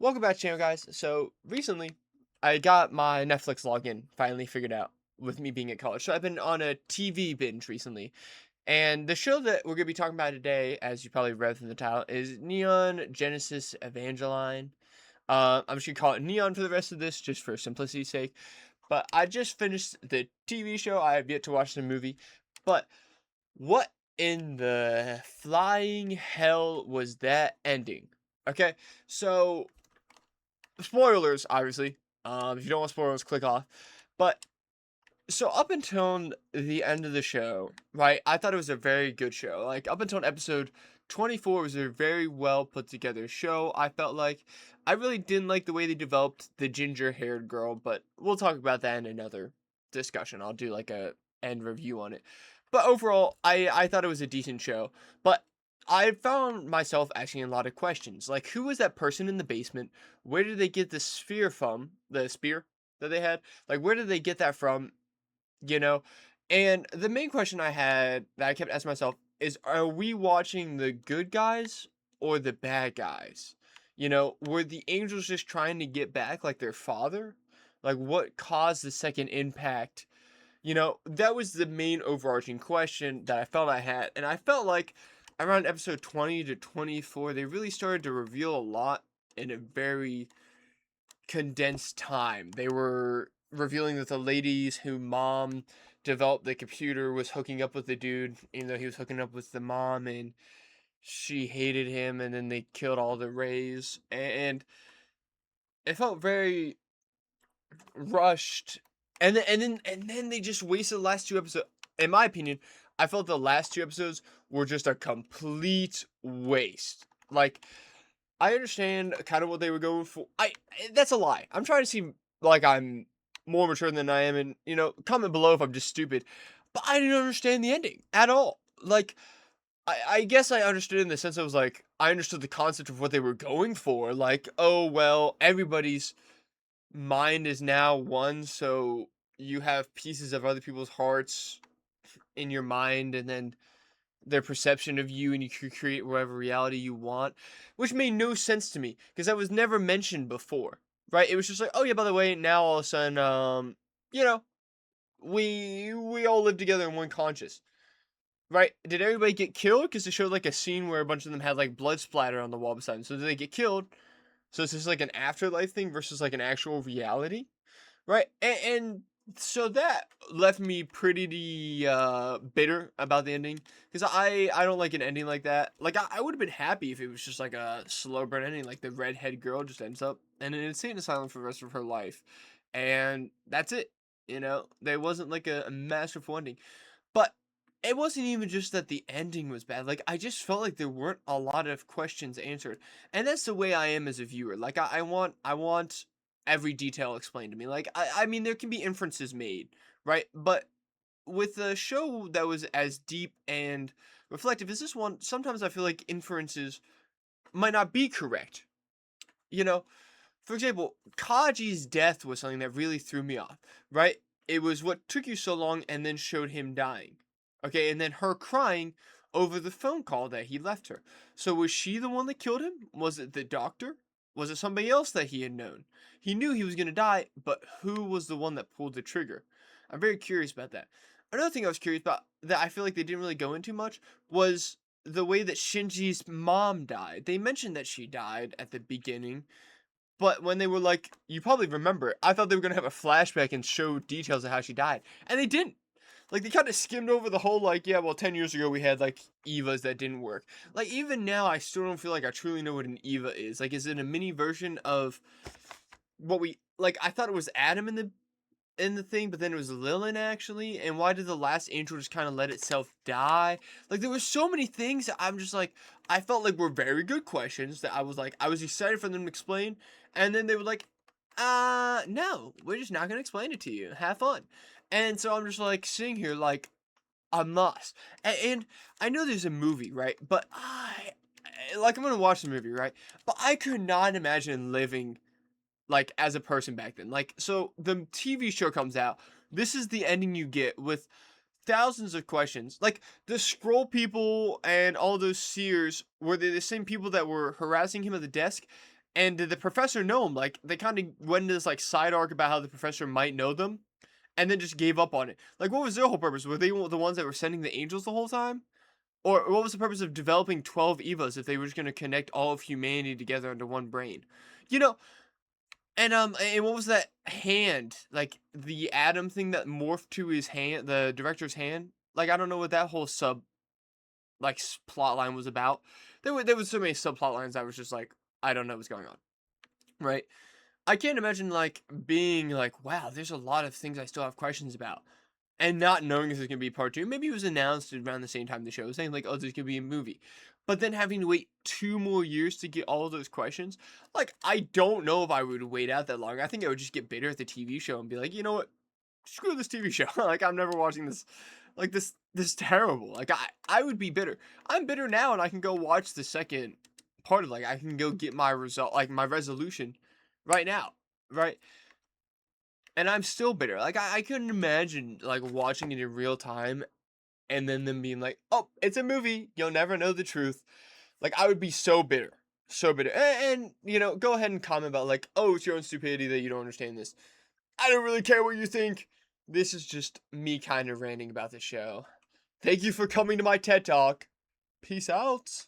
Welcome back to the channel, guys. So recently, I got my Netflix login finally figured out with me being at college. So I've been on a TV binge recently, and the show that we're gonna be talking about today, as you probably read from the title, is Neon Genesis Evangelion. I'm just gonna call it Neon for the rest of this, just for simplicity's sake. But I just finished the TV show. I have yet to watch the movie. But what in the flying hell was that ending? Okay, so spoilers, obviously. If you don't want spoilers, click off. But so up until the end of the show, right? I thought it was a very good show. Like up until episode 24 was a very well put together show. I felt like I really didn't like the way they developed the ginger-haired girl, but we'll talk about that in another discussion. I'll do like a end review on it. But overall, I thought it was a decent show. But I found myself asking a lot of questions. Like, who was that person in the basement? Where did they get the sphere from? The spear that they had? Like, where did they get that from? You know? And the main question I had that I kept asking myself is, are we watching the good guys or the bad guys? Were the angels just trying to get back like their father? Like, what caused the second impact? That was the main overarching question that I felt I had. And I felt like around episode 20 to 24, they really started to reveal a lot in a very condensed time. They were revealing that the ladies who mom developed the computer was hooking up with the dude, even though he was hooking up with the mom, and she hated him, and then they killed all the Rays. And it felt very rushed. And then they just wasted the last two episodes. In my opinion, I felt the last two episodes were just a complete waste. Like, I understand kind of what they were going for. That's a lie. I'm trying to seem like I'm more mature than I am, and comment below if I'm just stupid. But I didn't understand the ending at all. Like, I guess I understood in the sense I was like, I understood the concept of what they were going for. Like, oh well, everybody's mind is now one, so you have pieces of other people's hearts in your mind, and then their perception of you, and you can create whatever reality you want, which made no sense to me because that was never mentioned before, right? It was just like, oh yeah, by the way, now all of a sudden, you know, we all live together in one conscious, right? Did everybody get killed? Because they showed like a scene where a bunch of them had like blood splatter on the wall beside them. So did they get killed? So it's just like an afterlife thing versus like an actual reality, right? And so that left me pretty bitter about the ending because I don't like an ending like that. Like I would have been happy if it was just like a slow burn ending, like the redhead girl just ends up in an insane asylum for the rest of her life, and that's it. There wasn't like a masterful ending, but it wasn't even just that the ending was bad. Like I just felt like there weren't a lot of questions answered, and that's the way I am as a viewer. Like I want every detail explained to me. Like I mean there can be inferences made, right? But with a show that was as deep and reflective as this one, sometimes I feel like inferences might not be correct. You know, for example, Kaji's death was something that really threw me off, right? It was what took you so long and then showed him dying. Okay, and then her crying over the phone call that he left her. So was she the one that killed him? Was it the doctor? Was it somebody else that he had known? He knew he was going to die, but who was the one that pulled the trigger? I'm very curious about that. Another thing I was curious about that I feel like they didn't really go into much was the way that Shinji's mom died. They mentioned that she died at the beginning, but when they were like, you probably remember, I thought they were gonna have a flashback and show details of how she died, and they didn't. Like they kind of skimmed over the whole like, yeah, well, 10 years ago we had like Evas that didn't work. Like even now, I still don't feel like I truly know what an Eva is. Like, is it a mini version of what we like? I thought it was Adam in the thing, but then it was Lilin actually. And why did the last angel just kind of let itself die? Like there were so many things that I'm just like, I felt like were very good questions that I was excited for them to explain, and then they were like, no, we're just not gonna explain it to you. Have fun. And so I'm just like sitting here like I'm lost. And I know there's a movie, right? But I'm gonna watch the movie, right? But I could not imagine living like as a person back then. Like so the TV show comes out. This is the ending you get with thousands of questions. Like the scroll people and all those seers were they the same people that were harassing him at the desk? And did the professor know him? Like, they kind of went into this like side arc about how the professor might know them, and then just gave up on it. Like, what was their whole purpose? Were they the ones that were sending the angels the whole time? Or what was the purpose of developing 12 Evas if they were just going to connect all of humanity together into one brain? You know, and what was that hand? Like the atom thing that morphed to his hand, the director's hand? Like, I don't know what that whole plot line was about. There was so many subplot lines that was just like, I don't know what's going on. Right? I can't imagine like being like, wow, there's a lot of things I still have questions about. And not knowing if there's gonna be part two. Maybe it was announced around the same time the show was saying like, oh, there's gonna be a movie. But then having to wait 2 more years to get all of those questions, like I don't know if I would wait out that long. I think I would just get bitter at the TV show and be like, you know what? Screw this TV show. Like I'm never watching this. Like this is terrible. Like I would be bitter. I'm bitter now and I can go watch the second part of like I can go get my result like my resolution right now. Right? And I'm still bitter. Like I couldn't imagine like watching it in real time and then them being like, "Oh, it's a movie. You'll never know the truth." Like I would be so bitter, so bitter. And you know, go ahead and comment about like, "Oh, it's your own stupidity that you don't understand this." I don't really care what you think. This is just me kind of ranting about the show. Thank you for coming to my TED Talk. Peace out.